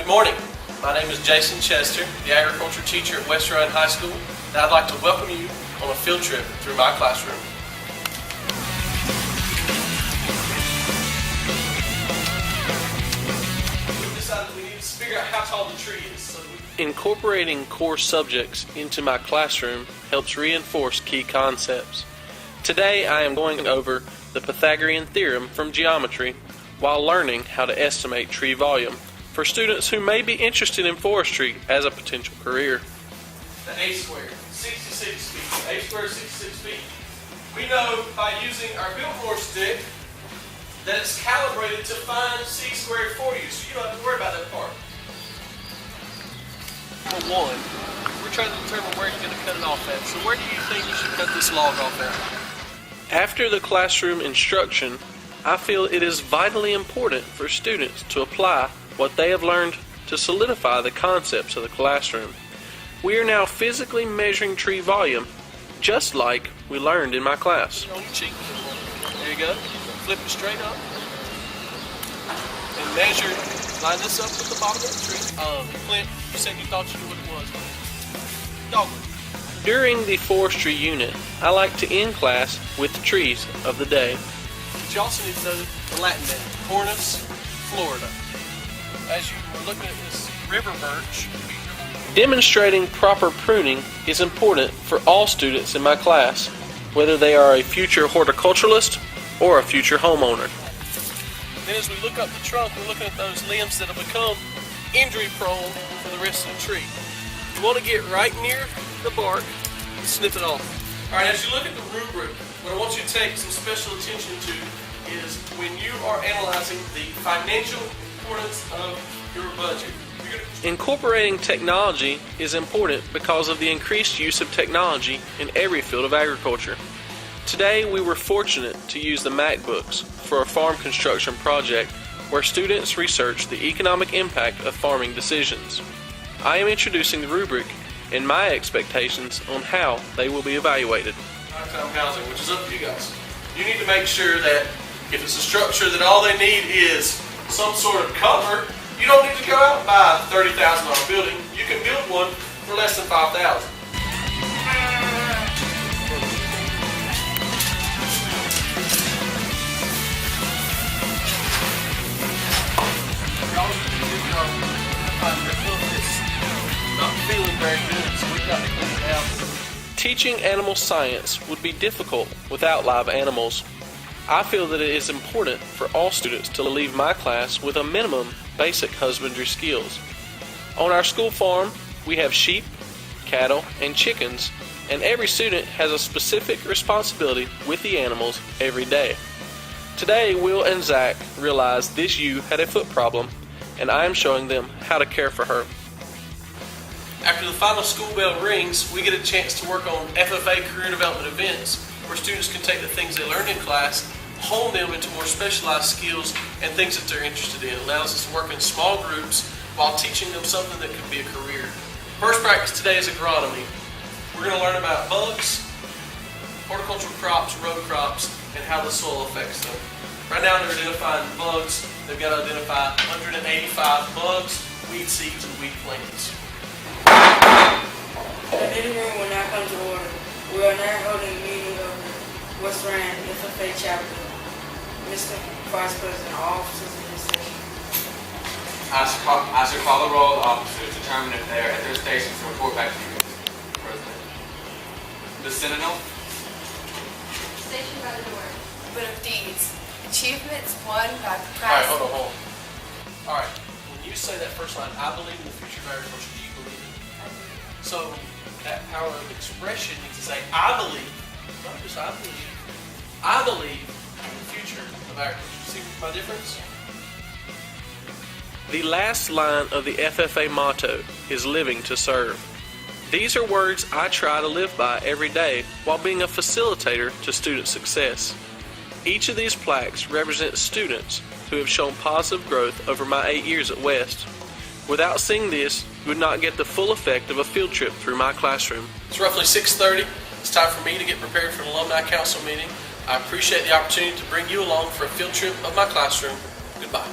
morning. My name is Jason Chester, the agriculture teacher at West Rowan High School, and I'd like to welcome you on a field trip through my classroom. We decided we needed to figure out how tall the tree is. Incorporating core subjects into my classroom helps reinforce key concepts. Today I am going over the Pythagorean theorem from geometry while learning how to estimate tree volume for students who may be interested in forestry as a potential career. The A squared, 66 feet. A squared, 66 feet. We know by using our Biltmore stick that it's calibrated to find C squared for you, so you don't have to worry about that part. For one, we're trying to determine where you're going to cut it off at. So where do you think you should cut this log off at? After the classroom instruction, I feel it is vitally important for students to apply what they have learned to solidify the concepts of the classroom. We are now physically measuring tree volume, just like we learned in my class. On your cheek. There you go. Flip it straight up. And measure, line this up with the bottom of the tree. Clint, you said you thought you knew what it was. Dogwood. During the forestry unit, I like to end class with the trees of the day. But you also need to know the Latin name, Cornus florida. As you were looking at this river birch. Demonstrating proper pruning is important for all students in my class, whether they are a future horticulturalist or a future homeowner. Then as we look up the trunk, we're looking at those limbs that have become injury prone for the rest of the tree. You want to get right near the bark and snip it off. Alright, as you look at the rubric, what I want you to take some special attention to is when you are analyzing the financial importance of your budget. Incorporating technology is important because of the increased use of technology in every field of agriculture. Today we were fortunate to use the MacBooks for a farm construction project where students researched the economic impact of farming decisions. I am introducing the rubric and my expectations on how they will be evaluated. Lifetime housing, which is up to you guys. You need to make sure that if it's a structure that all they need is some sort of cover, you don't need to go out and buy a $30,000 building. You can build one for less than $5,000. Not feeling very good, so we've got to clean it out. Teaching animal science would be difficult without live animals. I feel that it is important for all students to leave my class with a minimum basic husbandry skills. On our school farm, we have sheep, cattle, and chickens, and every student has a specific responsibility with the animals every day. Today, Will and Zach realized this ewe had a foot problem, and I am showing them how to care for her. After the final school bell rings, we get a chance to work on FFA career development events where students can take the things they learned in class, hone them into more specialized skills and things that they're interested in. It allows us to work in small groups while teaching them something that could be a career. First practice today is agronomy. We're going to learn about bugs, horticultural crops, row crops, and how the soil affects them. Right now they're identifying bugs. They've got to identify 185 bugs, weed seeds, and weed plants. The meeting room will now come to order. We are now holding a meeting of West Rowan FFA Chapter. Mr. Vice President, all officers in this session. I should call the roll of officers, determine if they are at their stations to report back to you, Mr. President. The Sentinel. Station by the door. Book of Deeds. Achievements won by prize. Alright, hold on. Alright, when you say that first line, I believe in the future of agriculture, do you believe it? So, that power of expression needs to say, I believe, not just I believe in the future of agriculture. See my difference? The last line of the FFA motto is living to serve. These are words I try to live by every day while being a facilitator to student success. Each of these plaques represents students who have shown positive growth over my 8 years at West. Without seeing this, you would not get the full effect of a field trip through my classroom. It's roughly 6:30. It's time for me to get prepared for an alumni council meeting. I appreciate the opportunity to bring you along for a field trip of my classroom. Goodbye.